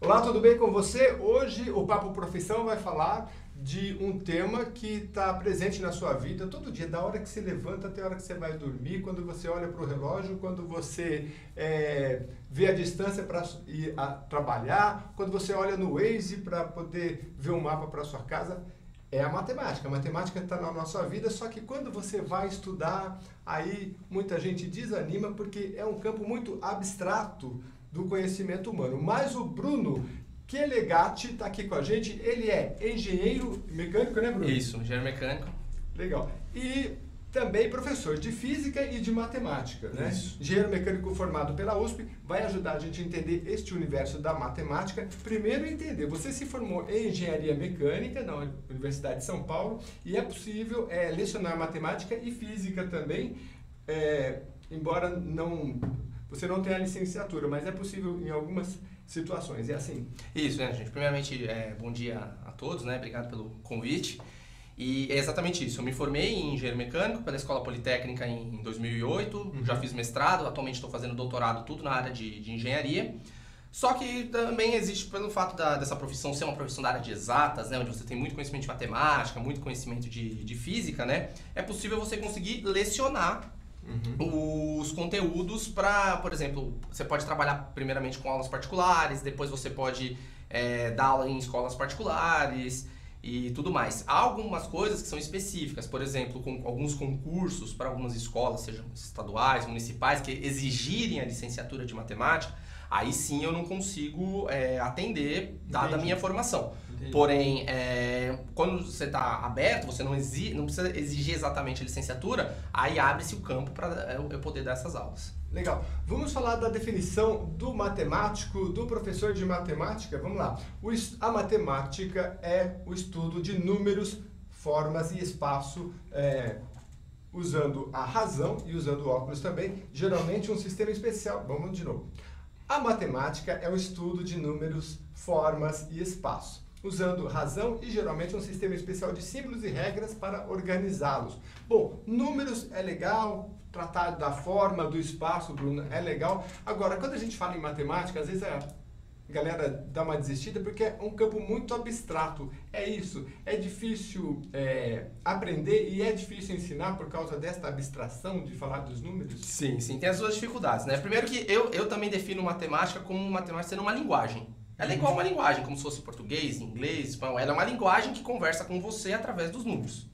Olá, tudo bem com você? Hoje o Papo Profissão vai falar de um tema que está presente na sua vida todo dia, da hora que você levanta até a hora que você vai dormir, quando você olha para o relógio, quando você vê a distância para ir trabalhar, quando você olha no Waze para poder ver um mapa para sua casa. É a matemática. A matemática está na nossa vida, só que quando você vai estudar, aí muita gente desanima porque é um campo muito abstrato do conhecimento humano. Mas o Bruno Kelegati está aqui com a gente. Ele é engenheiro mecânico, né, Bruno? Isso, engenheiro mecânico. Legal. E também professor de física e de matemática, né? Isso. Engenheiro mecânico formado pela USP, vai ajudar a gente a entender este universo da matemática. Primeiro entender, você se formou em engenharia mecânica na Universidade de São Paulo e é possível lecionar matemática e física também, embora você não tenha licenciatura, mas é possível em algumas situações, é assim? Isso, né, gente? Primeiramente, bom dia a todos, né? Obrigado pelo convite. E é exatamente isso. Eu me formei em engenheiro mecânico pela Escola Politécnica em 2008, já fiz mestrado, atualmente estou fazendo doutorado, tudo na área de engenharia. Só que também existe, pelo fato dessa profissão ser uma profissão da área de exatas, né, onde você tem muito conhecimento de matemática, muito conhecimento de física, né, é possível você conseguir lecionar os conteúdos para, por exemplo, você pode trabalhar primeiramente com aulas particulares, depois você pode dar aula em escolas particulares e tudo mais. Há algumas coisas que são específicas, por exemplo, com alguns concursos para algumas escolas, sejam estaduais, municipais, que exigirem a licenciatura de matemática, aí sim eu não consigo atender, dada a minha formação. Entendi. Porém, quando você está aberto, você não precisa exigir exatamente a licenciatura, aí abre-se o campo para eu poder dar essas aulas. Legal. Vamos falar da definição do matemático, do professor de matemática. Vamos lá. A matemática é o estudo de números, formas e espaço, usando a razão e usando óculos também, geralmente um sistema especial. Vamos de novo. A matemática é o estudo de números, formas e espaço, usando razão e geralmente um sistema especial de símbolos e regras para organizá-los. Bom, números é legal, tratar da forma, do espaço, Bruno, é legal. Agora, quando a gente fala em matemática, às vezes a galera dá uma desistida porque é um campo muito abstrato. É isso, é difícil aprender e é difícil ensinar por causa desta abstração de falar dos números? Sim, tem as duas dificuldades, né? Primeiro que eu também defino matemática como matemática sendo uma linguagem. Ela é igual uma linguagem, como se fosse português, inglês, espanhol. Ela é uma linguagem que conversa com você através dos números.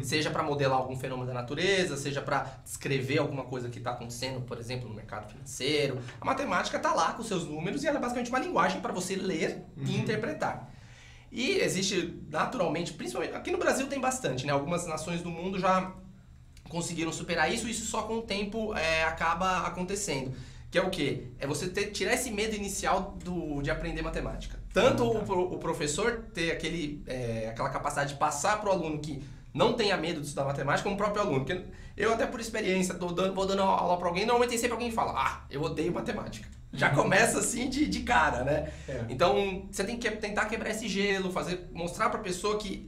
Seja para modelar algum fenômeno da natureza, seja para descrever alguma coisa que está acontecendo, por exemplo, no mercado financeiro. A matemática está lá com seus números e ela é basicamente uma linguagem para você ler e interpretar. E existe naturalmente, principalmente aqui no Brasil tem bastante, né? Algumas nações do mundo já conseguiram superar isso e isso só com o tempo acaba acontecendo. Que é o quê? É você tirar esse medo inicial de aprender matemática. Tanto o professor ter aquela capacidade de passar para o aluno que não tenha medo de estudar matemática, como o próprio aluno. Porque eu até por experiência, vou dando aula para alguém, normalmente tem sempre alguém que fala, eu odeio matemática. Já começa assim de cara, né? Então, você tem que tentar quebrar esse gelo, mostrar para a pessoa que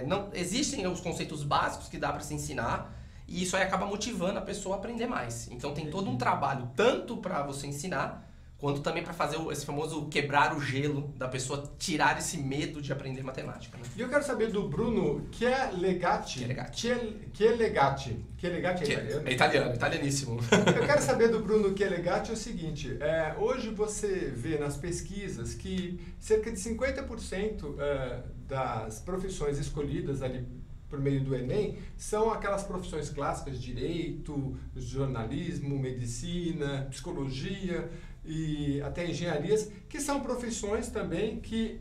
não existem os conceitos básicos que dá para se ensinar, e isso aí acaba motivando a pessoa a aprender mais. Então tem todo um trabalho, tanto para você ensinar, quanto também para fazer esse famoso quebrar o gelo da pessoa, tirar esse medo de aprender matemática. Né? E eu quero saber do Bruno Kelegati. Kelegati é italiano? É italiano, italianíssimo. Eu quero saber do Bruno Kelegati o seguinte, hoje você vê nas pesquisas que cerca de 50% das profissões escolhidas ali por meio do Enem, são aquelas profissões clássicas, direito, jornalismo, medicina, psicologia e até engenharias, que são profissões também que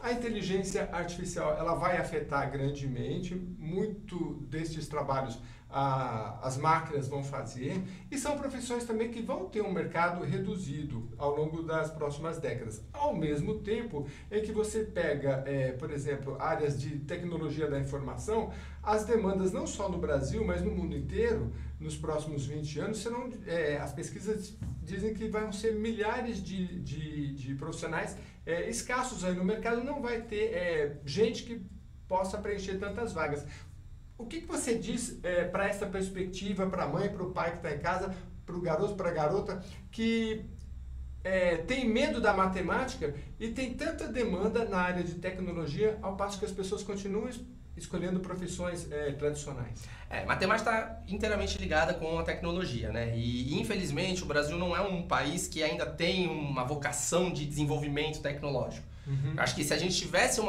a inteligência artificial ela vai afetar grandemente, muito destes trabalhos as máquinas vão fazer, e são profissões também que vão ter um mercado reduzido ao longo das próximas décadas. Ao mesmo tempo em que você pega, por exemplo, áreas de tecnologia da informação, as demandas não só no Brasil, mas no mundo inteiro, nos próximos 20 anos, serão, as pesquisas dizem que vão ser milhares de profissionais escassos aí no mercado, não vai ter gente que possa preencher tantas vagas. O que você diz para essa perspectiva, para a mãe, para o pai que está em casa, para o garoto, para a garota, que tem medo da matemática e tem tanta demanda na área de tecnologia, ao passo que as pessoas continuam escolhendo profissões tradicionais. Matemática está inteiramente ligada com a tecnologia, né? E infelizmente o Brasil não é um país que ainda tem uma vocação de desenvolvimento tecnológico. Acho que se a gente tivesse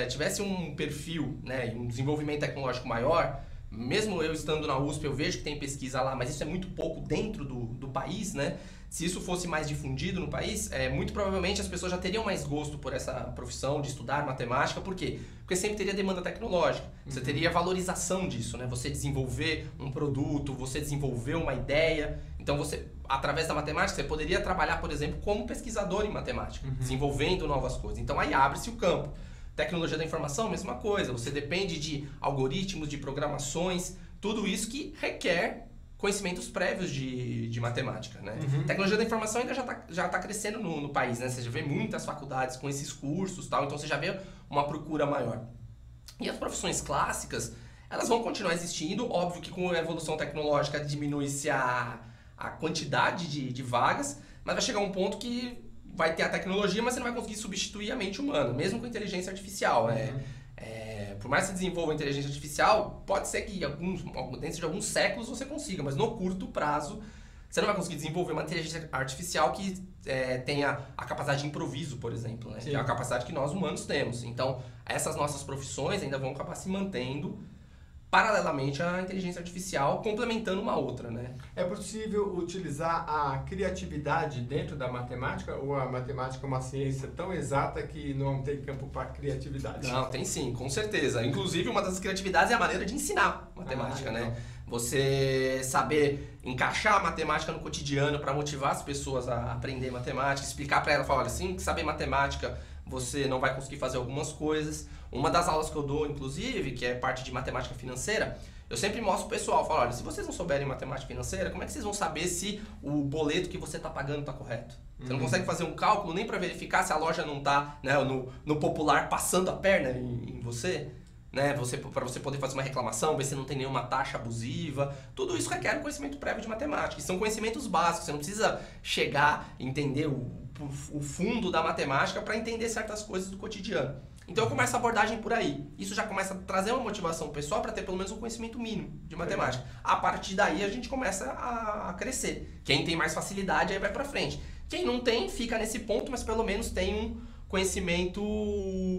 tivesse um perfil, né, e um desenvolvimento tecnológico maior, mesmo eu estando na USP, eu vejo que tem pesquisa lá, mas isso é muito pouco dentro do país, né? Se isso fosse mais difundido no país, muito provavelmente as pessoas já teriam mais gosto por essa profissão de estudar matemática. Por quê? Porque sempre teria demanda tecnológica. Você teria valorização disso, né? Você desenvolver um produto, você desenvolver uma ideia. Então, você, através da matemática, você poderia trabalhar, por exemplo, como pesquisador em matemática, desenvolvendo novas coisas. Então, aí abre-se o campo. Tecnologia da informação, mesma coisa. Você depende de algoritmos, de programações, tudo isso que requer conhecimentos prévios de matemática, né? Tecnologia da informação ainda já tá crescendo no país, né? Você já vê muitas faculdades com esses cursos, tal, então você já vê uma procura maior. E as profissões clássicas, elas vão continuar existindo, óbvio que com a evolução tecnológica diminui-se a quantidade de vagas, mas vai chegar um ponto que vai ter a tecnologia, mas você não vai conseguir substituir a mente humana, mesmo com inteligência artificial, né? Por mais que você desenvolva a inteligência artificial, pode ser que dentro de alguns séculos você consiga, mas no curto prazo você não vai conseguir desenvolver uma inteligência artificial que tenha a capacidade de improviso, por exemplo, né? Que é a capacidade que nós humanos temos. Então, essas nossas profissões ainda vão acabar se mantendo paralelamente à inteligência artificial, complementando uma outra, né? É possível utilizar a criatividade dentro da matemática, ou a matemática é uma ciência tão exata que não tem campo para criatividade? Não, tem sim, com certeza. Inclusive, uma das criatividades é a maneira de ensinar matemática, né? Você saber encaixar a matemática no cotidiano para motivar as pessoas a aprender matemática, explicar para ela, falar, olha, assim, saber matemática, você não vai conseguir fazer algumas coisas. Uma das aulas que eu dou, inclusive, que é parte de matemática financeira, eu sempre mostro pro pessoal, falo, olha, se vocês não souberem matemática financeira, como é que vocês vão saber se o boleto que você está pagando está correto? Você não consegue fazer um cálculo nem para verificar se a loja não está, né, no popular passando a perna em você? Né, para você poder fazer uma reclamação, ver se não tem nenhuma taxa abusiva. Tudo isso requer um conhecimento prévio de matemática. E são conhecimentos básicos, você não precisa chegar e entender o fundo da matemática para entender certas coisas do cotidiano. Então eu começo a abordagem por aí. Isso já começa a trazer uma motivação pessoal para ter pelo menos um conhecimento mínimo de matemática. A partir daí a gente começa a crescer. Quem tem mais facilidade aí vai para frente. Quem não tem, fica nesse ponto, mas pelo menos tem um conhecimento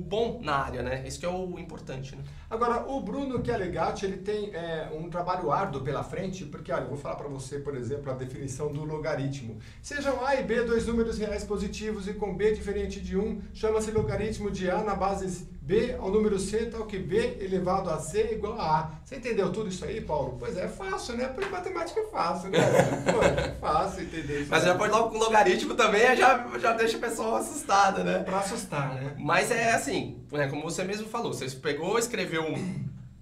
bom na área, né? Isso que é o importante, né? Agora, o Bruno Chialegatti, ele tem um trabalho árduo pela frente, porque, olha, eu vou falar para você, por exemplo, a definição do logaritmo. Sejam A e B dois números reais positivos e com B diferente de 1, chama-se logaritmo de A na base B ao número C, tal que B elevado a C é igual a A. Você entendeu tudo isso aí, Paulo? Pois é fácil, né? Porque matemática é fácil, né? Pô, é fácil entender isso. Mas já pode logo com logaritmo também, já deixa o pessoal assustado, né? Pra assustar, né? Mas é assim, né, como você mesmo falou, você pegou, escreveu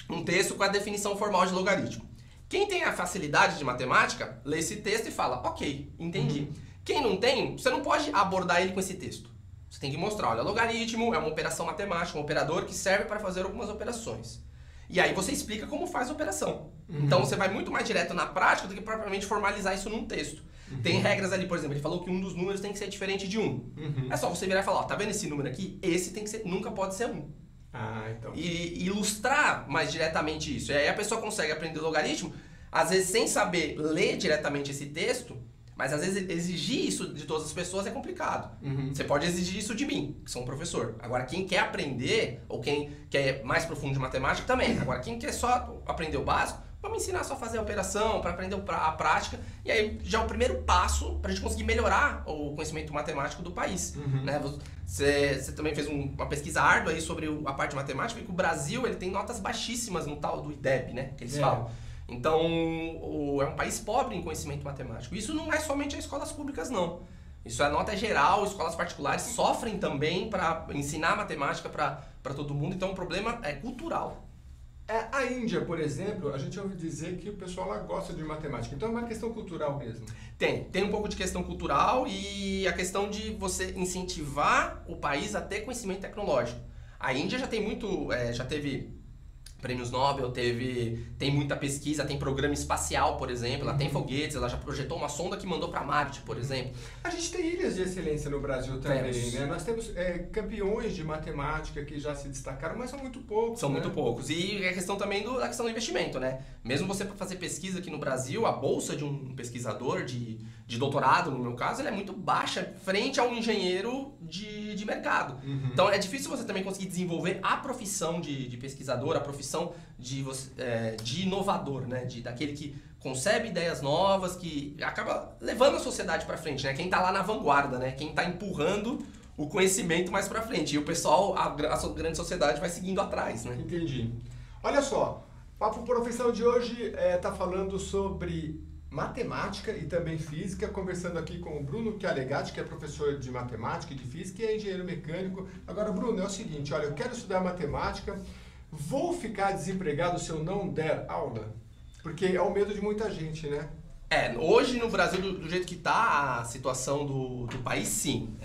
um texto com a definição formal de logaritmo. Quem tem a facilidade de matemática, lê esse texto e fala, ok, entendi. Quem não tem, você não pode abordar ele com esse texto. Você tem que mostrar, olha, logaritmo é uma operação matemática, um operador que serve para fazer algumas operações. E aí você explica como faz a operação. Então você vai muito mais direto na prática do que propriamente formalizar isso num texto. Tem regras ali, por exemplo, ele falou que um dos números tem que ser diferente de 1. É só você virar e falar, ó, tá vendo esse número aqui? Esse tem que ser, nunca pode ser 1. Então. E ilustrar mais diretamente isso. E aí a pessoa consegue aprender logaritmo, às vezes sem saber ler diretamente esse texto, mas às vezes exigir isso de todas as pessoas é complicado. Você pode exigir isso de mim, que sou um professor. Agora, quem quer aprender, ou quem quer mais profundo de matemática, também. Agora, quem quer só aprender o básico, vamos ensinar só a fazer a operação, para aprender a prática. E aí já é o primeiro passo para a gente conseguir melhorar o conhecimento matemático do país. Né? Você também fez uma pesquisa árdua aí sobre a parte de matemática, porque o Brasil ele tem notas baixíssimas no tal do IDEB, né? Que eles falam. Então, é um país pobre em conhecimento matemático. Isso não é somente as escolas públicas, não. Isso é nota geral, escolas particulares sofrem também para ensinar matemática para todo mundo. Então, o problema é cultural. A Índia, por exemplo, a gente ouve dizer que o pessoal lá gosta de matemática. Então, é uma questão cultural mesmo. Tem um pouco de questão cultural e a questão de você incentivar o país a ter conhecimento tecnológico. A Índia já tem muito, já teve prêmios Nobel, tem muita pesquisa, tem programa espacial, por exemplo, ela tem foguetes, ela já projetou uma sonda que mandou para Marte, por exemplo. A gente tem ilhas de excelência no Brasil também, né? Nós temos campeões de matemática que já se destacaram, mas são muito poucos. São né? muito poucos. E a questão também da questão do investimento, né? Mesmo você para fazer pesquisa aqui no Brasil, a bolsa de um pesquisador de doutorado, no meu caso, ela é muito baixa frente a um engenheiro de mercado. Então é difícil você também conseguir desenvolver a profissão de pesquisador, a profissão de inovador, né? Daquele que concebe ideias novas, que acaba levando a sociedade para frente, né? Quem está lá na vanguarda, né? Quem está empurrando o conhecimento mais para frente. E o pessoal, a grande sociedade vai seguindo atrás, né? Entendi. Olha só, o Papo Profissão de hoje está falando sobre matemática e também física, conversando aqui com o Bruno Chialegatti, que é professor de matemática e de física e é engenheiro mecânico. Agora, Bruno, é o seguinte, olha, eu quero estudar matemática, vou ficar desempregado se eu não der aula? Porque é o medo de muita gente, né? Hoje no Brasil, do jeito que está a situação do país, sim.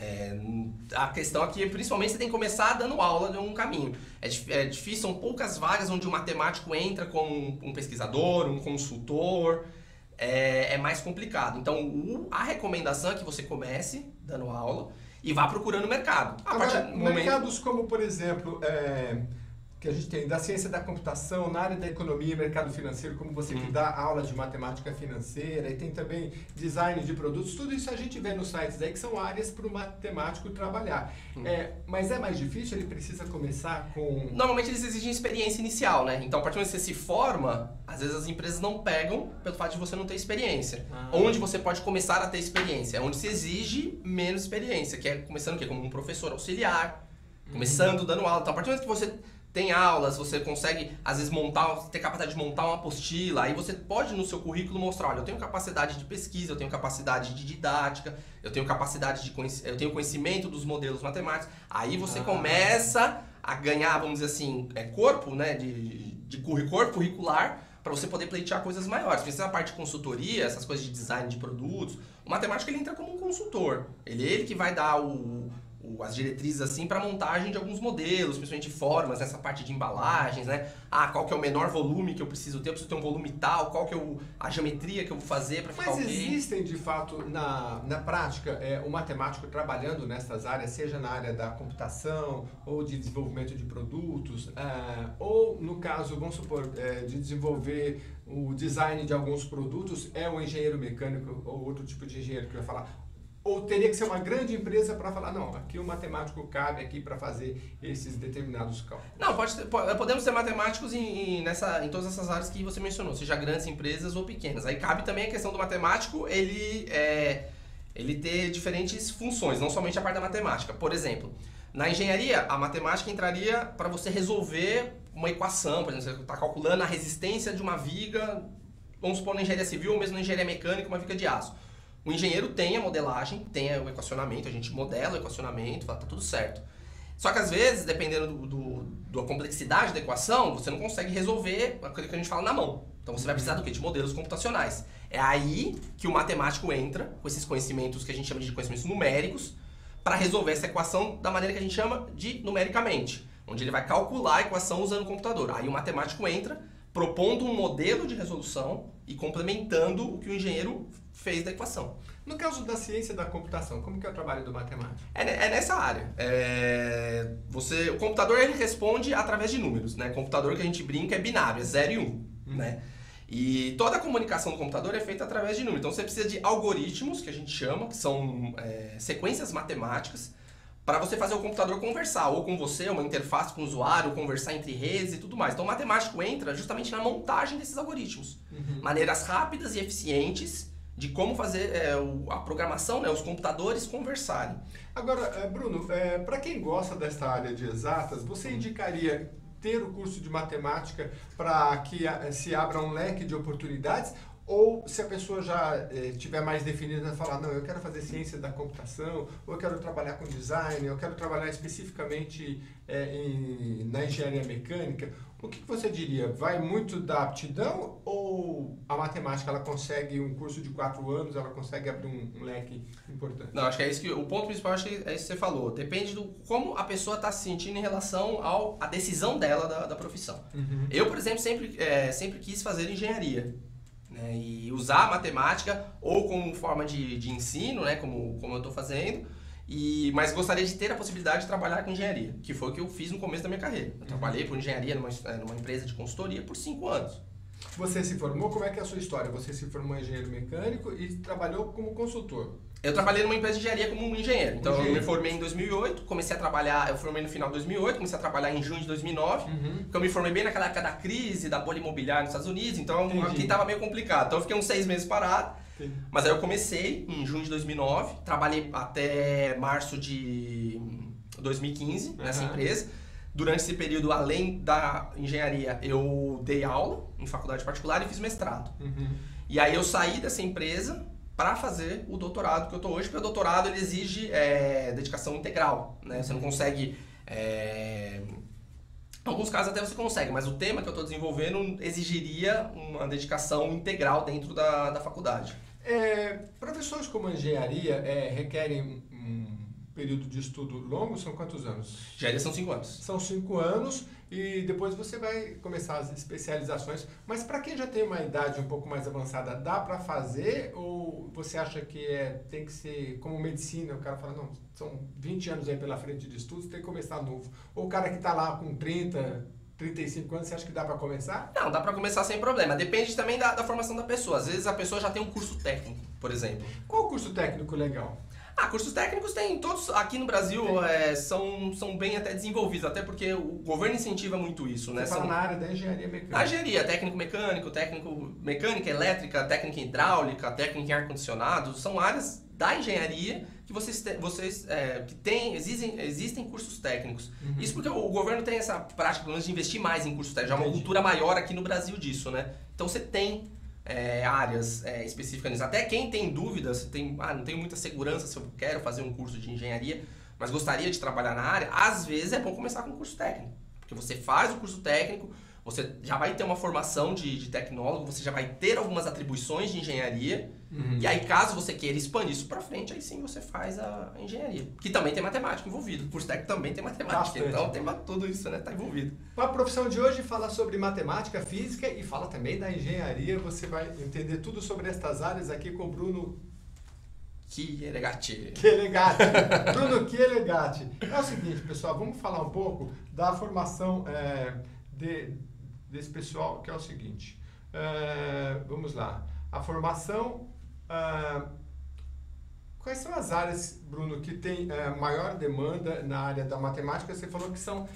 A questão aqui é, principalmente, você tem que começar dando aula de um caminho. É difícil, são poucas vagas onde o matemático entra como um pesquisador, um consultor. É mais complicado. Então, a recomendação é que você comece dando aula e vá procurando mercado. Mercados como, por exemplo, que a gente tem da ciência da computação, na área da economia e mercado financeiro, como você que dá aula de matemática financeira, e tem também design de produtos, tudo isso a gente vê nos sites aí que são áreas para o matemático trabalhar. Mas é mais difícil, ele precisa começar com... Normalmente eles exigem experiência inicial, né? Então, a partir do momento que você se forma, às vezes as empresas não pegam pelo fato de você não ter experiência. Onde você pode começar a ter experiência? Onde se exige menos experiência, que é começando o quê? Como um professor auxiliar, começando dando aula. Então, a partir do momento que você tem aulas, você consegue, às vezes, ter capacidade de montar uma apostila, aí você pode no seu currículo mostrar, olha, eu tenho capacidade de pesquisa, eu tenho capacidade de didática, eu tenho capacidade eu tenho conhecimento dos modelos matemáticos, aí você começa a ganhar, vamos dizer assim, corpo, né, de corpo curricular, para você poder pleitear coisas maiores. Precisa a parte de consultoria, essas coisas de design de produtos, o matemático ele entra como um consultor, ele que vai dar as diretrizes assim para montagem de alguns modelos, principalmente formas, nessa parte de embalagens, né? Qual que é o menor volume que eu preciso ter? Eu preciso ter um volume tal, qual que é a geometria que eu vou fazer para ficar ok? Mas existem, de fato, na prática, o matemático trabalhando nessas áreas, seja na área da computação ou de desenvolvimento de produtos, ou no caso, vamos supor, de desenvolver o design de alguns produtos, é o engenheiro mecânico ou outro tipo de engenheiro que vai falar? Ou teria que ser uma grande empresa para falar, não, aqui o matemático cabe aqui para fazer esses determinados cálculos? Não, podemos ter matemáticos em todas essas áreas que você mencionou, seja grandes empresas ou pequenas. Aí cabe também a questão do matemático, ele ter diferentes funções, não somente a parte da matemática. Por exemplo, na engenharia, a matemática entraria para você resolver uma equação, por exemplo, você está calculando a resistência de uma viga, vamos supor na engenharia civil ou mesmo na engenharia mecânica, uma viga de aço. O engenheiro tem a modelagem, tem o equacionamento, a gente modela o equacionamento, fala, tá tudo certo. Só que às vezes, dependendo da complexidade da equação, você não consegue resolver aquilo que a gente fala na mão. Então você vai precisar do quê? De modelos computacionais. É aí que o matemático entra, com esses conhecimentos que a gente chama de conhecimentos numéricos, para resolver essa equação da maneira que a gente chama de numericamente, onde ele vai calcular a equação usando o computador. Aí o matemático entra, propondo um modelo de resolução e complementando o que o engenheiro fez da equação. No caso da ciência da computação, como que é o trabalho do matemático? É nessa área. O computador ele responde através de números, né? O computador que a gente brinca é binário, é 0 e 1, né? E toda a comunicação do computador é feita através de números. Então você precisa de algoritmos, que a gente chama, que são sequências matemáticas, para você fazer o computador conversar, ou com você, uma interface com o usuário, conversar entre redes e tudo mais. Então o matemático entra justamente na montagem desses algoritmos. Maneiras rápidas e eficientes de como fazer a programação, né, os computadores conversarem. Agora, Bruno, para quem gosta dessa área de exatas, você indicaria ter o curso de matemática para que se abra um leque de oportunidades? ou se a pessoa já tiver mais definida, falar, não, eu quero fazer ciência da computação, ou eu quero trabalhar com design, eu quero trabalhar especificamente na engenharia mecânica, o que você diria? Vai muito da aptidão ou a matemática, ela consegue, um curso de 4 anos, ela consegue abrir um leque importante? Não, acho que é isso que o ponto principal, acho que é isso que você falou. Depende do como a pessoa está se sentindo em relação à decisão dela da profissão. Uhum. Eu, por exemplo, sempre quis fazer engenharia, né, e usar a matemática ou como forma de ensino, né, como eu estou fazendo, mas gostaria de ter a possibilidade de trabalhar com engenharia, que foi o que eu fiz no começo da minha carreira. Eu trabalhei por engenharia numa empresa de consultoria por 5 anos. Você se formou? Como é que é a sua história? Você se formou em engenheiro mecânico e trabalhou como consultor? Eu trabalhei numa empresa de engenharia como um engenheiro. Então, eu me formei em 2008, comecei a trabalhar, eu formei no final de 2008, comecei a trabalhar em junho de 2009, porque eu me formei bem naquela época da crise, da bolha imobiliária nos Estados Unidos, então aqui estava meio complicado. Então, eu fiquei uns 6 meses parado, mas aí eu comecei em junho de 2009, trabalhei até março de 2015 nessa empresa. Durante esse período, além da engenharia, eu dei aula em faculdade particular e fiz mestrado. E aí eu saí dessa empresa para fazer o doutorado que eu estou hoje, porque o doutorado ele exige dedicação integral, né? Você não consegue... Em alguns casos até você consegue, mas o tema que eu estou desenvolvendo exigiria uma dedicação integral dentro da faculdade. Profissões como engenharia requerem um período de estudo longo? São quantos anos? Engenharia são 5 anos. São 5 anos e depois você vai começar as especializações. Mas para quem já tem uma idade um pouco mais avançada, dá para fazer? Ou você acha que tem que ser como medicina? O cara fala, não, são 20 anos aí pela frente de estudos, tem que começar novo. Ou o cara que está lá com 30, 35 anos, você acha que dá para começar? Não, dá para começar sem problema. Depende também da formação da pessoa. Às vezes a pessoa já tem um curso técnico, por exemplo. Qual o curso técnico legal? Cursos técnicos tem todos aqui no Brasil, são bem até desenvolvidos, até porque o governo incentiva muito isso, né? Você fala na área da engenharia mecânica. Na engenharia, técnico mecânica elétrica, técnica hidráulica, técnica em ar-condicionado, são áreas da engenharia que existem cursos técnicos. Isso porque o governo tem essa prática, pelo menos, de investir mais em cursos técnicos, já é uma cultura maior aqui no Brasil disso, né? Então você tem áreas específicas nisso. Até quem tem dúvidas, não tenho muita segurança se eu quero fazer um curso de engenharia, mas gostaria de trabalhar na área, às vezes é bom começar com um curso técnico. Porque você faz o curso técnico, você já vai ter uma formação de tecnólogo, você já vai ter algumas atribuições de engenharia, e aí caso você queira expandir isso para frente, aí sim você faz a engenharia. Que também tem matemática envolvida. O curso técnico também tem matemática, bastante. Então tem tudo isso, né? Tá envolvido. A profissão de hoje fala sobre matemática, física e fala também da engenharia. Você vai entender tudo sobre estas áreas aqui com o Bruno Chielegatti. Bruno Chielegatti. É o seguinte, pessoal, vamos falar um pouco da formação desse pessoal, que é o seguinte. Vamos lá. A formação... quais são as áreas, Bruno, que tem maior demanda na área da matemática? Você falou que são...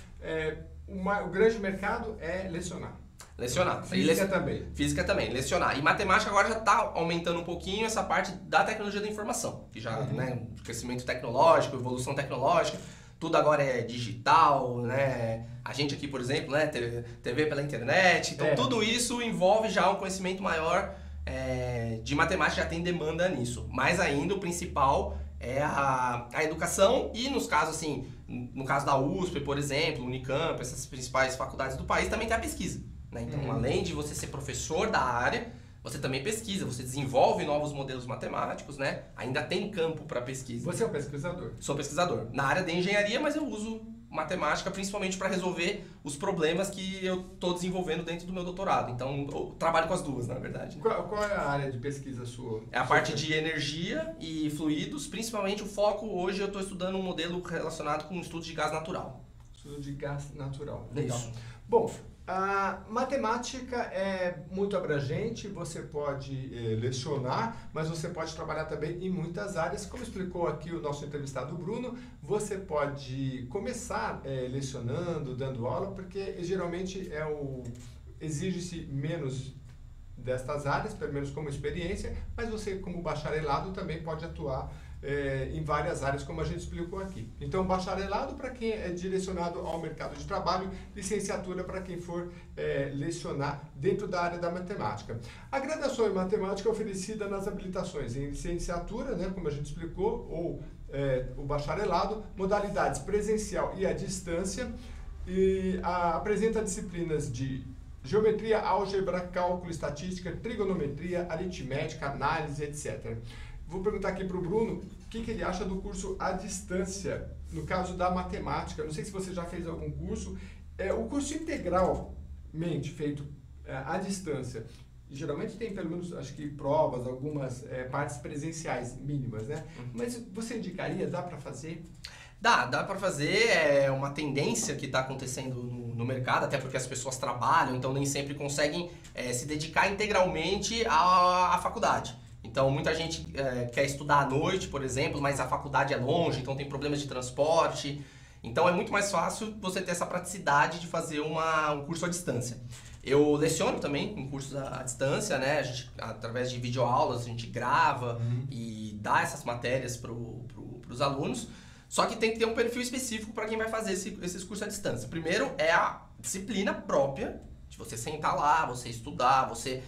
o grande mercado é lecionar. Lecionar. Física também. Física também, lecionar. E matemática agora já está aumentando um pouquinho essa parte da tecnologia da informação. Que já, né, crescimento tecnológico, evolução tecnológica, tudo agora é digital, né? A gente aqui, por exemplo, né, TV pela internet. Então, tudo isso envolve já um conhecimento maior de matemática, já tem demanda nisso. Mas ainda o principal é a educação e nos casos assim, no caso da USP, por exemplo, Unicamp, essas principais faculdades do país, também tem a pesquisa. Né? Então, além de você ser professor da área, você também pesquisa, você desenvolve novos modelos matemáticos, né? Ainda tem campo para pesquisa. Você é um pesquisador? Sou pesquisador. Na área de engenharia, mas eu uso matemática principalmente para resolver os problemas que eu estou desenvolvendo dentro do meu doutorado. Então, eu trabalho com as duas, na verdade. Né? Qual é a área de pesquisa sua? É a parte de energia e fluidos, principalmente o foco hoje eu estou estudando um modelo relacionado com o estudo de gás natural. Estudo de gás natural. Legal. Isso. Bom, a matemática é muito abrangente, você pode lecionar, mas você pode trabalhar também em muitas áreas. Como explicou aqui o nosso entrevistado Bruno, você pode começar lecionando, dando aula, porque geralmente exige-se menos destas áreas, pelo menos como experiência, mas você como bacharelado também pode atuar em várias áreas, como a gente explicou aqui. Então, bacharelado para quem é direcionado ao mercado de trabalho, licenciatura para quem for lecionar dentro da área da matemática. A graduação em matemática é oferecida nas habilitações em licenciatura, né, como a gente explicou, ou o bacharelado, modalidades presencial e à distância, e apresenta disciplinas de geometria, álgebra, cálculo, estatística, trigonometria, aritmética, análise, etc. Vou perguntar aqui para o Bruno o que ele acha do curso à distância, no caso da matemática. Não sei se você já fez algum curso. O curso integralmente feito à distância, geralmente tem pelo menos, acho que provas, algumas partes presenciais mínimas, né? Mas você indicaria, dá para fazer? Dá para fazer, é uma tendência que está acontecendo no mercado, até porque as pessoas trabalham, então nem sempre conseguem se dedicar integralmente à faculdade. Então muita gente quer estudar à noite, por exemplo, mas a faculdade é longe, então tem problemas de transporte. Então é muito mais fácil você ter essa praticidade de fazer um curso à distância. Eu leciono também em cursos à distância, né? A gente, através de videoaulas, a gente grava e dá essas matérias para os alunos. Só que tem que ter um perfil específico para quem vai fazer esses cursos à distância. Primeiro é a disciplina própria, de você sentar lá, você estudar, você...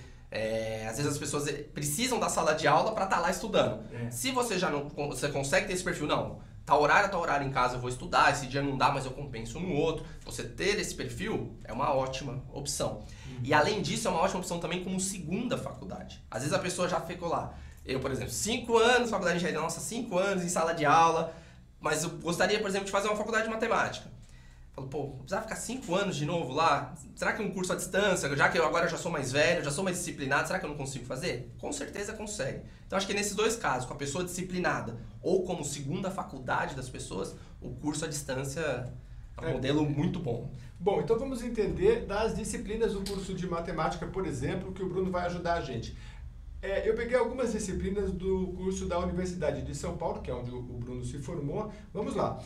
às vezes as pessoas precisam da sala de aula para estar lá estudando. Se você já não você consegue ter esse perfil, não, tal horário em casa eu vou estudar, esse dia não dá, mas eu compenso no outro. Você ter esse perfil é uma ótima opção. E além disso, é uma ótima opção também como segunda faculdade. Às vezes a pessoa já ficou lá. Eu, por exemplo, 5 anos, faculdade de engenharia, nossa, 5 anos em sala de aula, mas eu gostaria, por exemplo, de fazer uma faculdade de matemática. Falo, pô, vou precisar ficar 5 anos de novo lá? Será que um curso à distância, já que eu agora já sou mais velho, já sou mais disciplinado, será que eu não consigo fazer? Com certeza consegue. Então acho que nesses dois casos, com a pessoa disciplinada ou como segunda faculdade das pessoas, o curso à distância é um modelo muito bom. Bom, então vamos entender das disciplinas do curso de matemática, por exemplo, que o Bruno vai ajudar a gente. Eu peguei algumas disciplinas do curso da Universidade de São Paulo, que é onde o Bruno se formou. Vamos lá.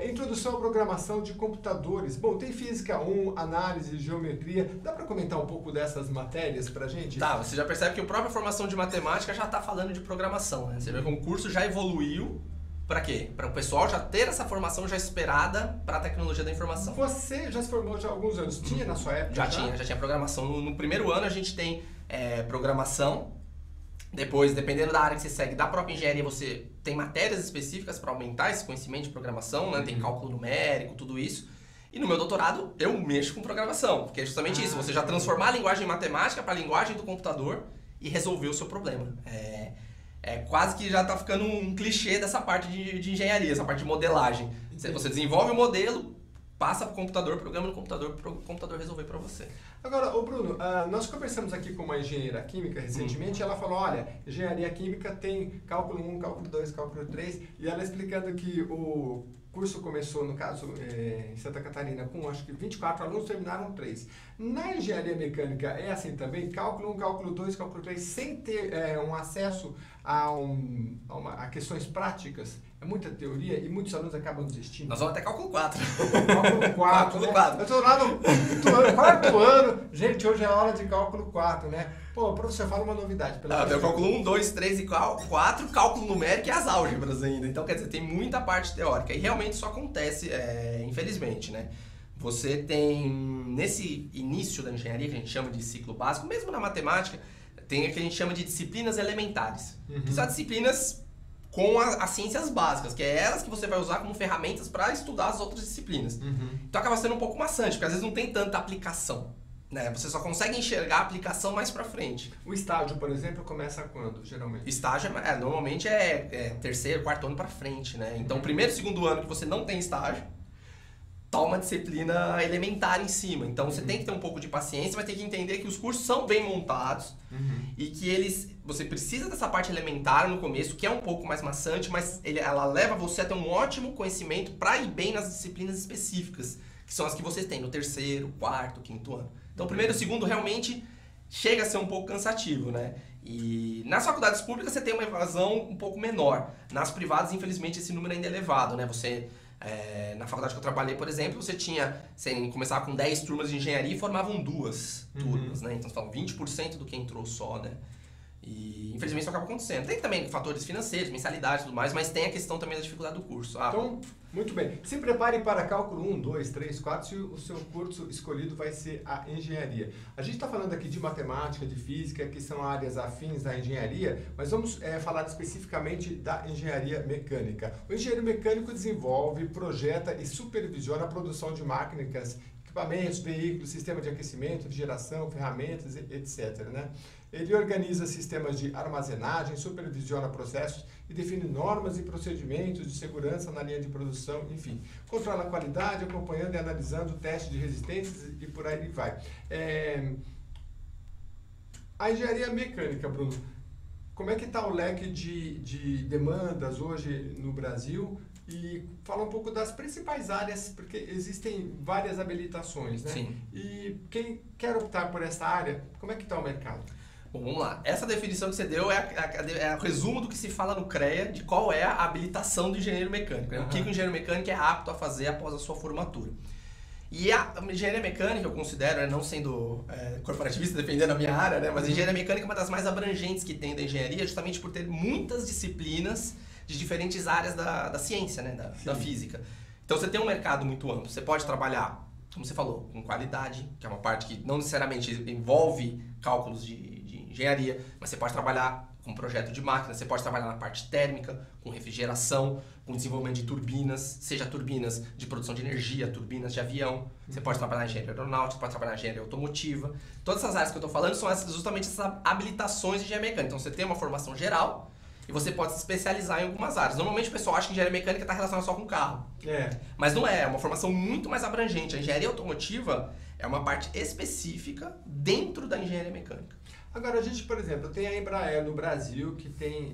Introdução à programação de computadores. Bom, tem Física 1, Análise, Geometria. Dá para comentar um pouco dessas matérias para a gente? Tá, você já percebe que a própria formação de matemática já está falando de programação, né? Você vê que o curso já evoluiu. Para quê? Para o pessoal já ter essa formação já esperada para a tecnologia da informação. Você já se formou já há alguns anos. Tinha na sua época? Já tinha programação. No primeiro ano a gente tem programação. Depois, dependendo da área que você segue, da própria engenharia, você tem matérias específicas para aumentar esse conhecimento de programação, né? Tem cálculo numérico, tudo isso. E no meu doutorado, eu mexo com programação, porque é justamente isso. Você já transformar a linguagem matemática para a linguagem do computador e resolver o seu problema. Quase que já está ficando um clichê dessa parte de engenharia, essa parte de modelagem. Você desenvolve o modelo, passa para o computador, programa no computador, para o computador resolver para você. Agora, Bruno, nós conversamos aqui com uma engenheira química recentemente, e ela falou, olha, engenharia química tem cálculo 1, cálculo 2, cálculo 3, e ela explicando que o curso começou, no caso, em Santa Catarina, com acho que 24 alunos, terminaram 3. Na engenharia mecânica é assim também? Cálculo 1, cálculo 2, cálculo 3, sem ter um acesso a questões práticas? É muita teoria e muitos alunos acabam desistindo. Nós vamos até cálculo 4. Cálculo 4, né? 4. Eu estou lá no quarto ano. Gente, hoje é a aula de cálculo 4, né? Pô, professor, fala uma novidade. Tem o cálculo 1, 2, 3 e 4, cálculo numérico e as álgebras ainda. Então, quer dizer, tem muita parte teórica. E realmente isso acontece, infelizmente, né? Você tem, nesse início da engenharia, que a gente chama de ciclo básico, mesmo na matemática, tem o que a gente chama de disciplinas elementares. Que são disciplinas com as ciências básicas, que é elas que você vai usar como ferramentas para estudar as outras disciplinas. Então acaba sendo um pouco maçante, porque às vezes não tem tanta aplicação, né? Você só consegue enxergar a aplicação mais para frente. O estágio, por exemplo, começa quando, geralmente? Estágio, normalmente terceiro, quarto ano para frente, né? Então, primeiro, segundo ano que você não tem estágio, toma uma disciplina elementar em cima. Então, você tem que ter um pouco de paciência, mas tem que entender que os cursos são bem montados e que você precisa dessa parte elementar no começo, que é um pouco mais maçante, mas ela leva você a ter um ótimo conhecimento para ir bem nas disciplinas específicas, que são as que você tem no terceiro, quarto, quinto ano. Então, primeiro e segundo realmente chega a ser um pouco cansativo, né? E nas faculdades públicas você tem uma evasão um pouco menor. Nas privadas, infelizmente, esse número ainda é elevado, né? Na faculdade que eu trabalhei, por exemplo, você começava com 10 turmas de engenharia e formavam 2 turmas, né? Então, você fala 20% do que entrou só, né? E infelizmente isso acaba acontecendo. Tem também fatores financeiros, mensalidades e tudo mais, mas tem a questão também da dificuldade do curso. Então, muito bem. Se prepare para cálculo 1, 2, 3, 4, se o seu curso escolhido vai ser a engenharia. A gente está falando aqui de matemática, de física, que são áreas afins da engenharia, mas vamos falar especificamente da engenharia mecânica. O engenheiro mecânico desenvolve, projeta e supervisiona a produção de máquinas, equipamentos, veículos, sistema de aquecimento, de geração, ferramentas, etc. Né? Ele organiza sistemas de armazenagem, supervisiona processos e define normas e procedimentos de segurança na linha de produção, enfim. Controla a qualidade, acompanhando e analisando o teste de resistências e por aí vai. A engenharia mecânica, Bruno, como é que está o leque de demandas hoje no Brasil? E fala um pouco das principais áreas, porque existem várias habilitações, né? Sim. E quem quer optar por essa área, como é que está o mercado? Bom, vamos lá. Essa definição que você deu é o resumo do que se fala no CREA de qual é a habilitação do engenheiro mecânico. Né? O que o engenheiro mecânico é apto a fazer após a sua formatura. E a engenharia mecânica, eu considero, não sendo corporativista, defendendo a minha área, né? Mas a engenharia mecânica é uma das mais abrangentes que tem da engenharia, justamente por ter muitas disciplinas de diferentes áreas da ciência, né? Da física. Então você tem um mercado muito amplo. Você pode trabalhar, como você falou, com qualidade, que é uma parte que não necessariamente envolve cálculos de engenharia, mas você pode trabalhar com projeto de máquina, você pode trabalhar na parte térmica, com refrigeração, com desenvolvimento de turbinas, seja turbinas de produção de energia, turbinas de avião, você pode trabalhar em engenharia aeronáutica, pode trabalhar em engenharia automotiva. Todas essas áreas que eu estou falando são justamente essas habilitações de engenharia mecânica. Então você tem uma formação geral e você pode se especializar em algumas áreas. Normalmente o pessoal acha que engenharia mecânica está relacionada só com carro. Mas não é uma formação muito mais abrangente. A engenharia automotiva é uma parte específica dentro da engenharia mecânica. Agora, a gente, por exemplo, tem a Embraer no Brasil, que tem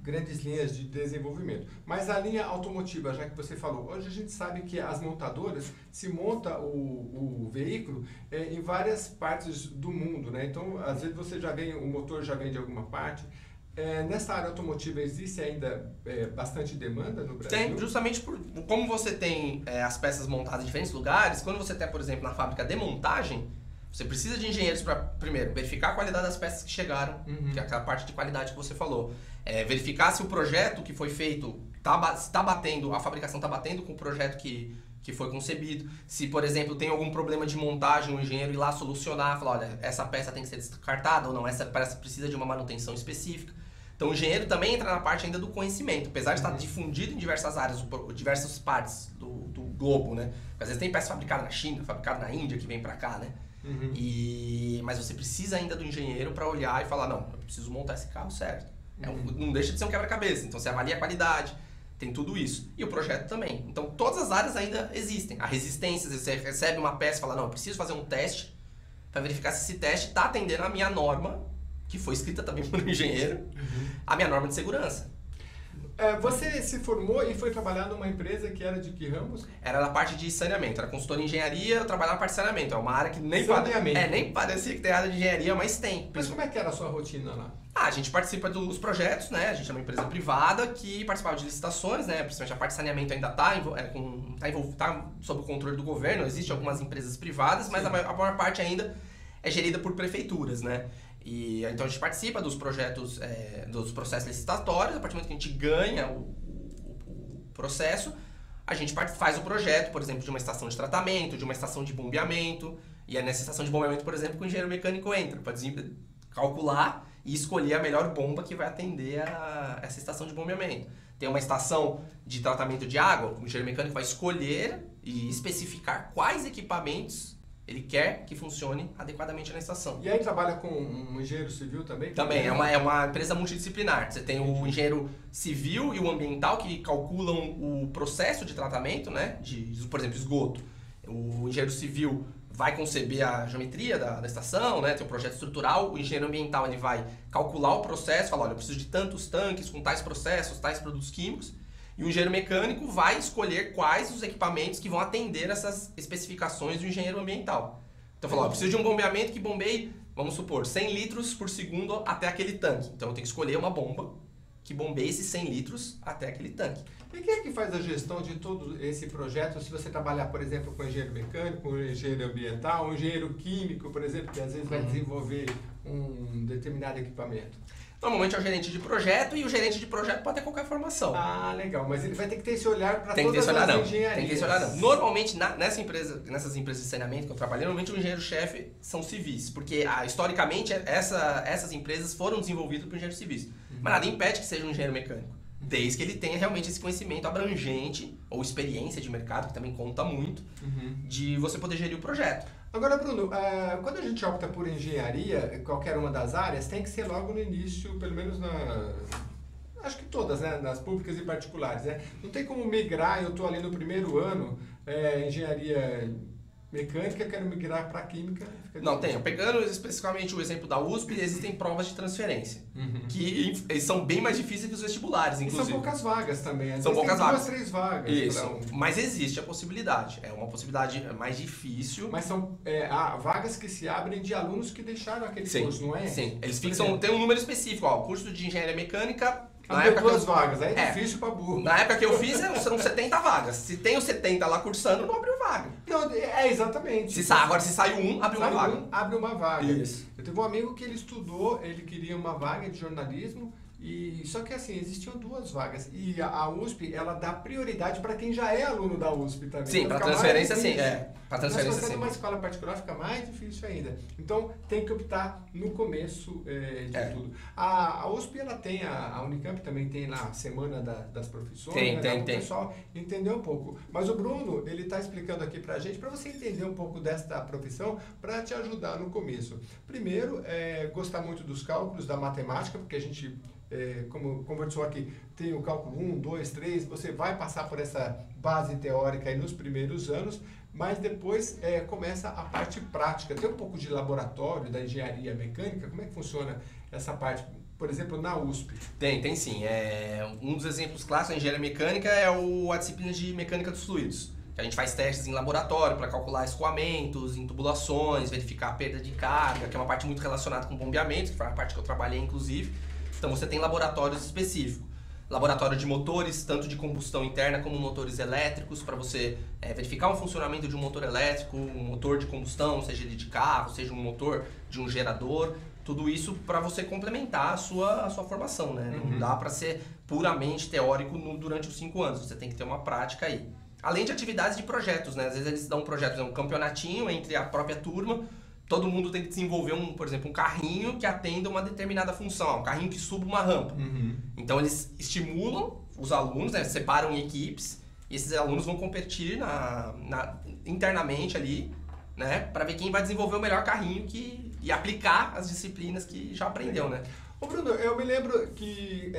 grandes linhas de desenvolvimento. Mas a linha automotiva, já que você falou, hoje a gente sabe que as montadoras se monta o veículo em várias partes do mundo, né? Então, às vezes você o motor já vem de alguma parte. Nessa área automotiva existe ainda bastante demanda no Brasil? Tem, justamente como você tem as peças montadas em diferentes lugares, quando você tem, por exemplo, na fábrica de montagem, você precisa de engenheiros para, primeiro, verificar a qualidade das peças que chegaram, que é aquela parte de qualidade que você falou. Verificar se o projeto que foi feito está batendo, a fabricação está batendo com o projeto que foi concebido. Se, por exemplo, tem algum problema de montagem, o engenheiro ir lá solucionar, falar, olha, essa peça tem que ser descartada ou não, essa peça precisa de uma manutenção específica. Então o engenheiro também entra na parte ainda do conhecimento, apesar de estar difundido em diversas áreas, diversas partes do globo, né? Porque às vezes tem peça fabricada na China, fabricada na Índia que vem para cá, né? Mas você precisa ainda do engenheiro para olhar e falar, não, eu preciso montar esse carro certo. Não deixa de ser um quebra-cabeça, então você avalia a qualidade, tem tudo isso. E o projeto também. Então todas as áreas ainda existem. A resistência, você recebe uma peça e fala, não, eu preciso fazer um teste para verificar se esse teste está atendendo a minha norma, que foi escrita também por um engenheiro, a minha norma de segurança. Você se formou e foi trabalhar numa empresa que era de que ramos? Era na parte de saneamento, era consultor em engenharia, eu trabalhava na parte de saneamento. É uma área que nem parecia que tem área de engenharia, mas tem. Mas como é que era a sua rotina lá? A gente participa dos projetos, né? A gente é uma empresa privada que participava de licitações, né? Principalmente a parte de saneamento ainda está sob o controle do governo. Existem algumas empresas privadas, mas a maior parte ainda é gerida por prefeituras, né? E então a gente participa dos projetos, dos processos licitatórios. A partir do momento que a gente ganha o processo, a gente faz o projeto, por exemplo, de uma estação de tratamento, de uma estação de bombeamento. E é nessa estação de bombeamento, por exemplo, que o engenheiro mecânico entra para calcular e escolher a melhor bomba que vai atender a essa estação de bombeamento. Tem uma estação de tratamento de água, o engenheiro mecânico vai escolher e especificar quais equipamentos ele quer que funcione adequadamente na estação. E aí trabalha com um engenheiro civil também? Também, é uma empresa multidisciplinar. Você tem o engenheiro civil e o ambiental que calculam o processo de tratamento, né? Por exemplo, esgoto. O engenheiro civil vai conceber a geometria da estação, né? Tem o projeto estrutural. O engenheiro ambiental ele vai calcular o processo, falar, olha, eu preciso de tantos tanques com tais processos, tais produtos químicos. E o engenheiro mecânico vai escolher quais os equipamentos que vão atender essas especificações do engenheiro ambiental. Então, eu preciso de um bombeamento que bombeie, vamos supor, 100 litros por segundo até aquele tanque. Então, eu tenho que escolher uma bomba que bombeie esses 100 litros até aquele tanque. E quem é que faz a gestão de todo esse projeto? Se você trabalhar, por exemplo, com engenheiro mecânico, com engenheiro ambiental, um engenheiro químico, por exemplo, que às vezes vai desenvolver um determinado equipamento. Normalmente é o gerente de projeto e o gerente de projeto pode ter qualquer formação. Ah, legal. Mas ele vai ter que ter esse olhar para Tem que ter todas esse olhar, as não. engenharias. Tem que ter esse olhar, não. Normalmente, nessas empresas de saneamento que eu trabalhei, normalmente o engenheiro-chefe são civis. Porque, historicamente, essas empresas foram desenvolvidas por engenheiros civis. Mas nada impede que seja um engenheiro mecânico. Desde que ele tenha realmente esse conhecimento abrangente, ou experiência de mercado, que também conta muito, de você poder gerir o projeto. Agora, Bruno, quando a gente opta por engenharia, qualquer uma das áreas, tem que ser logo no início, pelo menos acho que todas, né? Nas públicas e particulares, né? Não tem como migrar, eu estou ali no primeiro ano, engenharia mecânica, quero migrar para química. Não, tem. Pegando especificamente o exemplo da USP, existem provas de transferência, que são bem mais difíceis que os vestibulares, inclusive. E são poucas vagas também. São poucas vagas. 2, 3 vagas. Isso. Mas existe a possibilidade. É uma possibilidade mais difícil. Mas são vagas que se abrem de alunos que deixaram aquele curso, não é? Sim. Eles fixam, tem um número específico. Ó, o curso de engenharia mecânica... Abriu 2 vagas, aí é difícil pra burro. Na época que eu fiz, são 70 vagas. Se tem os 70 lá cursando, não abriu vaga. Não, exatamente. Agora, se sai um, abre uma vaga. Abre uma vaga. Isso. Eu tive um amigo que ele estudou, ele queria uma vaga de jornalismo, só que assim, existiam 2 vagas. E a USP, ela dá prioridade para quem já é aluno da USP também. Sim, então, para transferência sim. Para transferência, mas se você numa escola particular, fica mais difícil ainda. Então, tem que optar no começo de tudo. A USP, ela tem, a Unicamp também tem lá a Semana das Profissões. Tem. O pessoal entender um pouco. Mas o Bruno, ele está explicando aqui para a gente, para você entender um pouco desta profissão, para te ajudar no começo. Primeiro, gostar muito dos cálculos, da matemática, porque a gente... como conversou aqui, tem o cálculo 1, 2, 3, você vai passar por essa base teórica aí nos primeiros anos, mas depois começa a parte prática. Tem um pouco de laboratório da engenharia mecânica, como é que funciona essa parte, por exemplo, na USP? Tem sim. Um dos exemplos clássicos da engenharia mecânica é a disciplina de mecânica dos fluidos. A gente faz testes em laboratório para calcular escoamentos, em tubulações, verificar a perda de carga, que é uma parte muito relacionada com bombeamento, que foi a parte que eu trabalhei inclusive. Então você tem laboratórios específicos. Laboratório de motores, tanto de combustão interna como motores elétricos, para você verificar o funcionamento de um motor elétrico, um motor de combustão, seja ele de carro, seja um motor de um gerador. Tudo isso para você complementar a sua formação, né? Não dá para ser puramente teórico durante os 5 anos, você tem que ter uma prática aí. Além de atividades de projetos, né? Às vezes eles dão um projeto, um campeonatinho entre a própria turma. Todo mundo tem que desenvolver, por exemplo, um carrinho que atenda uma determinada função, um carrinho que suba uma rampa. Então eles estimulam os alunos, né, separam em equipes, e esses alunos vão competir internamente ali, né, para ver quem vai desenvolver o melhor carrinho e aplicar as disciplinas que já aprendeu, né? Ô Bruno, eu me lembro que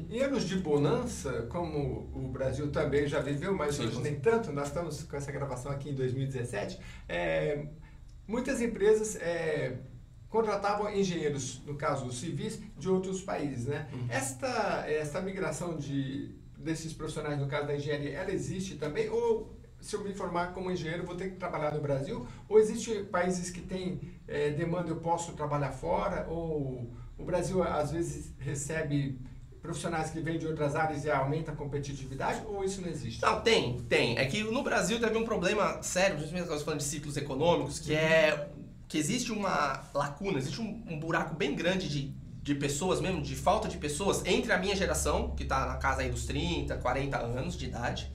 em anos de bonança, como o Brasil também já viveu, mas hoje nem tanto, nós estamos com essa gravação aqui em 2017, muitas empresas contratavam engenheiros, no caso civis, de outros países, né? Esta migração desses profissionais, no caso da engenharia, ela existe também? Ou se eu me formar como engenheiro, vou ter que trabalhar no Brasil? Ou existem países que têm demanda, eu posso trabalhar fora? Ou o Brasil, às vezes, recebe profissionais que vêm de outras áreas e aumenta a competitividade, ou isso não existe? Não, tem. É que no Brasil teve um problema sério, principalmente nós falando de ciclos econômicos, que existe uma lacuna, existe um buraco bem grande de pessoas mesmo, de falta de pessoas, entre a minha geração, que está na casa aí dos 30, 40 anos de idade,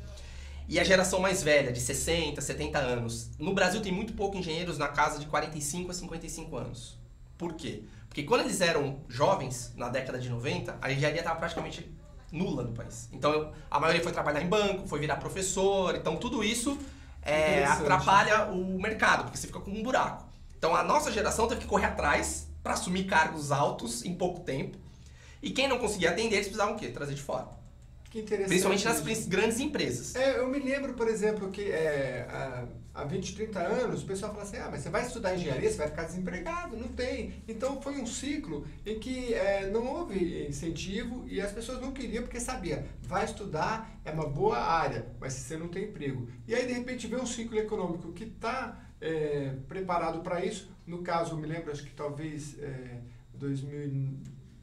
e a geração mais velha, de 60, 70 anos. No Brasil tem muito pouco engenheiros na casa de 45 a 55 anos. Por quê? Porque quando eles eram jovens, na década de 90, a engenharia estava praticamente nula no país. Então, a maioria foi trabalhar em banco, foi virar professor, então tudo isso atrapalha o mercado, porque você fica com um buraco. Então, a nossa geração teve que correr atrás para assumir cargos altos em pouco tempo. E quem não conseguia atender, eles precisavam o quê? Trazer de fora. Que interessante. Principalmente nas grandes empresas. Eu me lembro, por exemplo, que há 20, 30 anos, o pessoal fala assim, mas você vai estudar engenharia, você vai ficar desempregado. Não tem. Então, foi um ciclo em que não houve incentivo e as pessoas não queriam porque sabia, vai estudar, é uma boa área, mas você não tem emprego. E aí, de repente, vem um ciclo econômico que está preparado para isso. No caso, eu me lembro, acho que talvez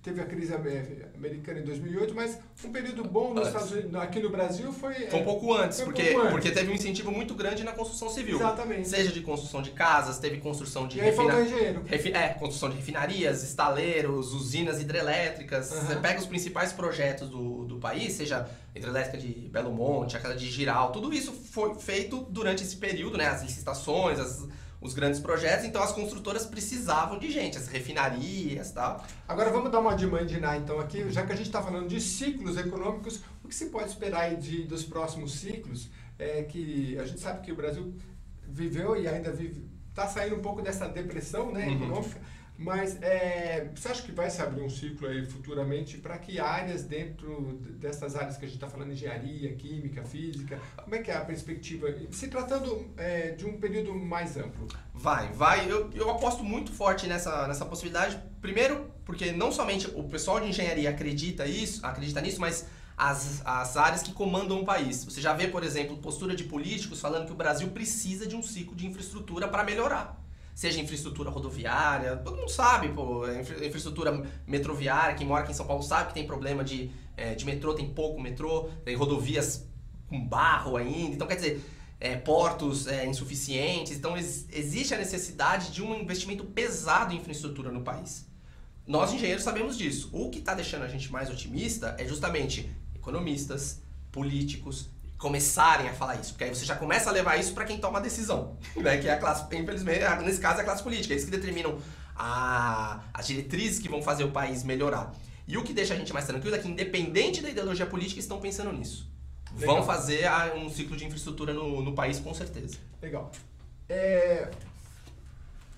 teve a crise americana em 2008, mas um período bom nos Estados Unidos, aqui no Brasil foi um pouco antes, foi porque teve um incentivo muito grande na construção civil. Exatamente. Seja de construção de casas, teve construção de construção de refinarias, estaleiros, usinas hidrelétricas. Você pega os principais projetos do país, seja a hidrelétrica de Belo Monte, aquela de Giral, tudo isso foi feito durante esse período, né? As licitações, os grandes projetos, então as construtoras precisavam de gente, as refinarias e tal. Agora vamos dar uma de mandinar então aqui, já que a gente está falando de ciclos econômicos, o que se pode esperar aí dos próximos ciclos? É que a gente sabe que o Brasil viveu e ainda vive, está saindo um pouco dessa depressão, né, econômica, mas você acha que vai se abrir um ciclo aí futuramente para que áreas dentro dessas áreas que a gente está falando, engenharia, química, física, como é que é a perspectiva, se tratando de um período mais amplo? Vai. Eu aposto muito forte nessa possibilidade, primeiro porque não somente o pessoal de engenharia acredita nisso, mas as áreas que comandam o país. Você já vê, por exemplo, postura de políticos falando que o Brasil precisa de um ciclo de infraestrutura para melhorar. Seja infraestrutura rodoviária, todo mundo sabe, infraestrutura metroviária, quem mora aqui em São Paulo sabe que tem problema de metrô, tem pouco metrô, tem rodovias com barro ainda, então quer dizer, portos insuficientes, então existe a necessidade de um investimento pesado em infraestrutura no país. Nós engenheiros sabemos disso. O que está deixando a gente mais otimista é justamente economistas, políticos, começarem a falar isso, porque aí você já começa a levar isso para quem toma a decisão, né? Que é a classe, infelizmente, nesse caso é a classe política, eles que determinam as diretrizes que vão fazer o país melhorar. E o que deixa a gente mais tranquilo é que, independente da ideologia política, estão pensando nisso. Legal. Vão fazer um ciclo de infraestrutura no país, com certeza. Legal.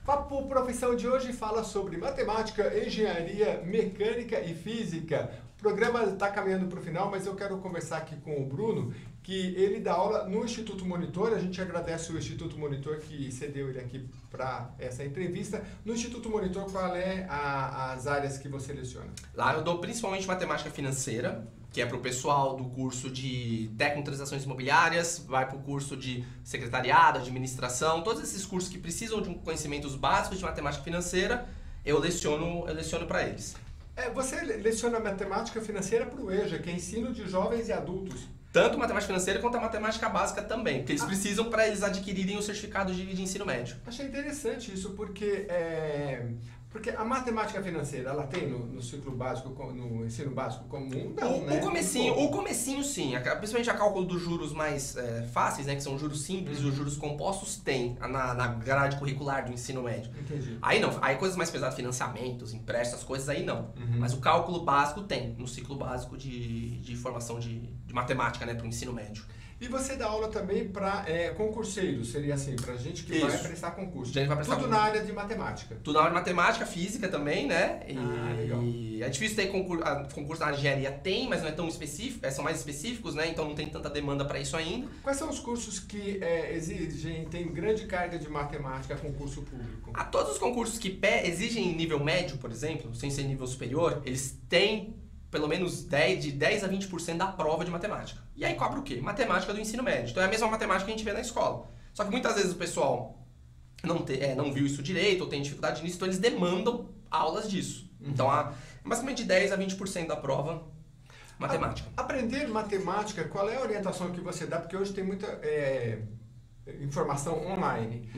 Papo Profissão de hoje fala sobre matemática, engenharia, mecânica e física. O programa está caminhando para o final, mas eu quero conversar aqui com o Bruno, que ele dá aula no Instituto Monitor. A gente agradece o Instituto Monitor que cedeu ele aqui para essa entrevista. No Instituto Monitor, qual é as áreas que você leciona? Lá eu dou principalmente matemática financeira, que é para o pessoal do curso de técnico em transações imobiliárias, vai para o curso de secretariado, administração, todos esses cursos que precisam de conhecimentos básicos de matemática financeira, eu leciono para eles. Você leciona matemática financeira para o EJA, que é ensino de jovens e adultos. Tanto matemática financeira quanto a matemática básica também, porque eles precisam para eles adquirirem o certificado de ensino médio. Achei interessante isso, porque a matemática financeira, ela tem no ciclo básico, no ensino básico comum? Não, né? O comecinho sim, principalmente a cálculo dos juros mais fáceis, né, que são juros simples e os juros compostos, tem na grade curricular do ensino médio. Entendi. Aí não, aí coisas mais pesadas, financiamentos, empréstimos, coisas aí não. Mas o cálculo básico tem, no ciclo básico de formação de matemática, né, para o ensino médio. E você dá aula também para concurseiros, seria assim, para gente que vai prestar concurso. Tudo na área de matemática. Tudo na área de matemática, física também, né? Legal. É difícil ter concurso na área de engenharia, tem, mas não é tão específico, são mais específicos, né? Então não tem tanta demanda para isso ainda. Quais são os cursos que tem grande carga de matemática, concurso público? Todos os concursos que exigem nível médio, por exemplo, sem ser nível superior, eles têm pelo menos 10 a 20% da prova de matemática. E aí cobra o quê? Matemática do ensino médio. Então é a mesma matemática que a gente vê na escola. Só que muitas vezes o pessoal não viu isso direito ou tem dificuldade nisso, então eles demandam aulas disso. Então basicamente 10 a 20% da prova matemática. Aprender matemática, qual é a orientação que você dá? Porque hoje tem muita informação online.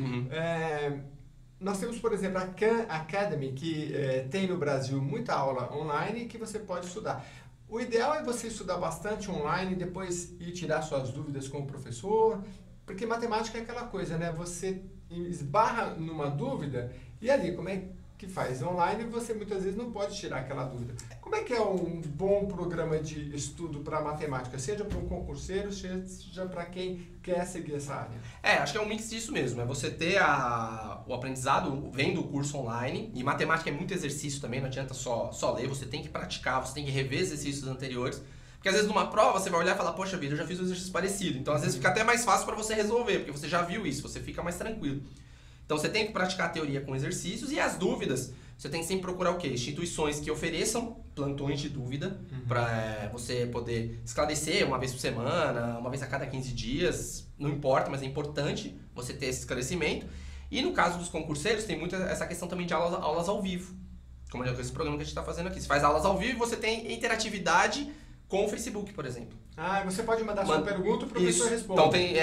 Nós temos, por exemplo, a Khan Academy, que tem no Brasil muita aula online que você pode estudar. O ideal é você estudar bastante online e depois ir tirar suas dúvidas com o professor, porque matemática é aquela coisa, né? Você esbarra numa dúvida e ali, como é que faz? Online você muitas vezes não pode tirar aquela dúvida. Como é que é um bom programa de estudo para matemática, seja para um concurseiro, seja para quem quer seguir essa área? Acho que é um mix disso mesmo, é você ter o aprendizado vem do curso online, e matemática é muito exercício também, não adianta só ler, você tem que praticar, você tem que rever exercícios anteriores, porque às vezes numa prova você vai olhar e falar, poxa vida, eu já fiz um exercício parecido, então às vezes fica até mais fácil para você resolver, porque você já viu isso, você fica mais tranquilo. Então você tem que praticar a teoria com exercícios e as dúvidas, você tem que sempre procurar o quê? Instituições que ofereçam plantões de dúvida para você poder esclarecer uma vez por semana, uma vez a cada 15 dias, não importa, mas é importante você ter esse esclarecimento. E no caso dos concurseiros tem muito essa questão também de aulas ao vivo. como é esse programa que a gente está fazendo aqui. Você faz aulas ao vivo e você tem interatividade com o Facebook, por exemplo. Ah, você pode mandar sua pergunta e o professor responde. Então tem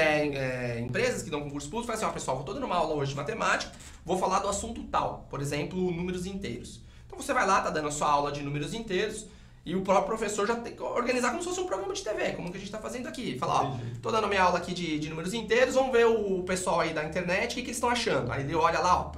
empresas que dão concurso público e falam assim, pessoal, vou tô dando uma aula hoje de matemática, vou falar do assunto tal, por exemplo, números inteiros. Então você vai lá, tá dando a sua aula de números inteiros, e o próprio professor já tem que organizar como se fosse um programa de TV, como que a gente está fazendo aqui. Falar, tô dando minha aula aqui de números inteiros, vamos ver o pessoal aí da internet, o que eles estão achando. Aí ele olha lá,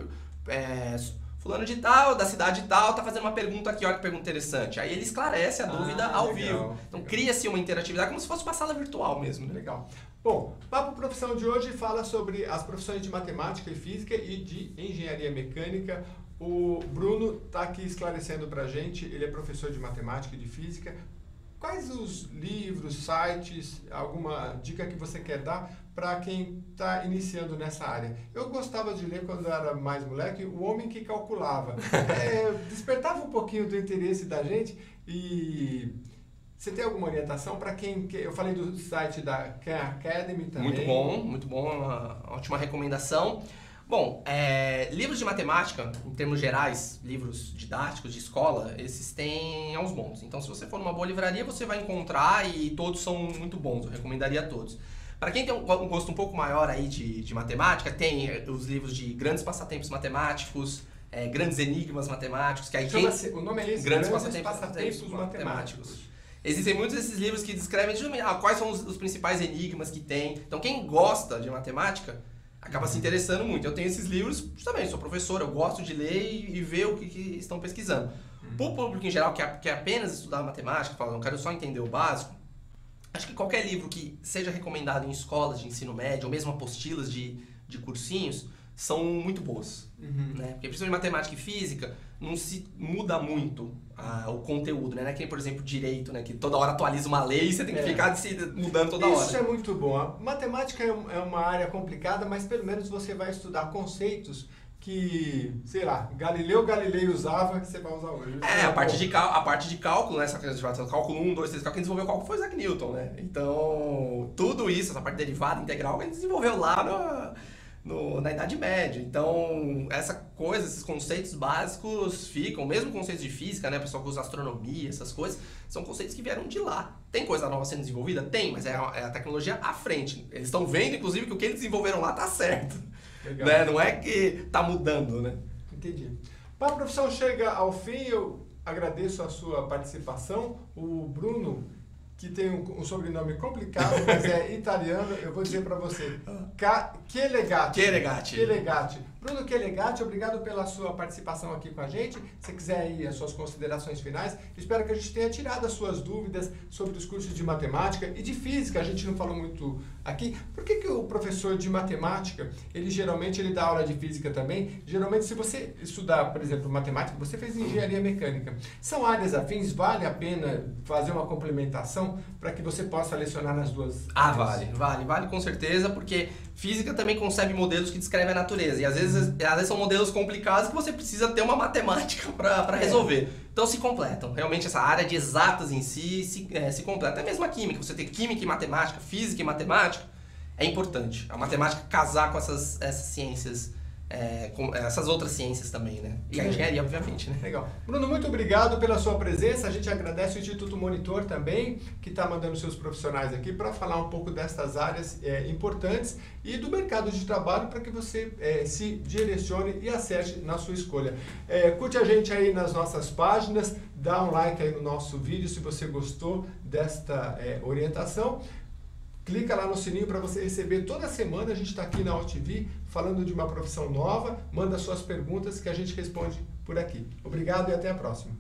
fulano de tal, da cidade tal, tá fazendo uma pergunta aqui, olha que pergunta interessante. Aí ele esclarece a dúvida ao vivo. Então cria-se uma interatividade como se fosse uma sala virtual mesmo. Né? Legal. Bom, o Papo Profissão de hoje fala sobre as profissões de matemática e física e de engenharia mecânica. O Bruno está aqui esclarecendo para a gente, ele é professor de matemática e de física. Quais os livros, sites, alguma dica que você quer dar para quem está iniciando nessa área? Eu gostava de ler quando eu era mais moleque, O Homem que Calculava. Despertava um pouquinho do interesse da gente e... Você tem alguma orientação para quem... Eu falei do site da Khan Academy também. Muito bom, uma ótima recomendação. Bom, livros de matemática, em termos gerais, livros didáticos de escola, esses têm aos montes. Então, se você for numa boa livraria, você vai encontrar e todos são muito bons, eu recomendaria todos. Para quem tem um gosto um pouco maior aí de matemática, tem os livros de grandes passatempos matemáticos, grandes enigmas matemáticos, que aí o nome é esse, Grandes Passatempos Matemáticos. Existem muitos desses livros que descrevem quais são os principais enigmas que tem. Então, quem gosta de matemática acaba se interessando muito. Eu tenho esses livros, justamente, sou professor, eu gosto de ler e ver o que estão pesquisando. Para o público em geral, que quer apenas estudar matemática, fala, não quero só entender o básico, acho que qualquer livro que seja recomendado em escolas de ensino médio, ou mesmo apostilas de cursinhos, são muito boas. Né? Porque principalmente matemática e física, não se muda muito o conteúdo, né? Não é que, por exemplo, direito, né? Que toda hora atualiza uma lei e você tem que ficar mudando toda hora. Isso é muito bom. A matemática é uma área complicada, mas pelo menos você vai estudar conceitos que, sei lá, Galileu Galilei usava, que você vai usar hoje. A parte de cálculo, né? Cálculo 1, 2, 3, quem desenvolveu o cálculo foi Isaac Newton, né? Então, tudo isso, essa parte derivada, integral, a gente desenvolveu lá na Idade Média. Então, esses conceitos básicos ficam, mesmo conceitos de física, né, o pessoal que usa astronomia, essas coisas, são conceitos que vieram de lá. Tem coisa nova sendo desenvolvida? Tem, mas é a tecnologia à frente. Eles estão vendo, inclusive, que o que eles desenvolveram lá tá certo. Legal. Né? Não é que tá mudando, né? Entendi. A profissão chega ao fim, eu agradeço a sua participação. O Bruno, que tem um sobrenome complicado, mas é italiano, eu vou dizer para você, Chelegatti. Bruno Chelegatti, obrigado pela sua participação aqui com a gente. Se você quiser aí as suas considerações finais, espero que a gente tenha tirado as suas dúvidas sobre os cursos de matemática e de física. A gente não falou muito aqui. Por que o professor de matemática, ele dá aula de física também? Geralmente, se você estudar, por exemplo, matemática, você fez engenharia mecânica. São áreas afins, vale a pena fazer uma complementação para que você possa lecionar nas duas áreas? Vale com certeza, porque física também concebe modelos que descrevem a natureza, e às vezes são modelos complicados que você precisa ter uma matemática para resolver. Então se completam. Realmente essa área de exatas em si se completa. Até mesmo a química, você ter química e matemática, física e matemática, é importante. A matemática casar com essas ciências, com essas outras ciências também, né? E a engenharia, obviamente, né? Legal. Bruno, muito obrigado pela sua presença. A gente agradece o Instituto Monitor também, que está mandando seus profissionais aqui para falar um pouco dessas áreas importantes e do mercado de trabalho para que você se direcione e acerte na sua escolha. Curte a gente aí nas nossas páginas, dá um like aí no nosso vídeo se você gostou desta orientação. Clica lá no sininho para você receber toda semana. A gente está aqui na OutV falando de uma profissão nova. Manda suas perguntas que a gente responde por aqui. Obrigado e até a próxima.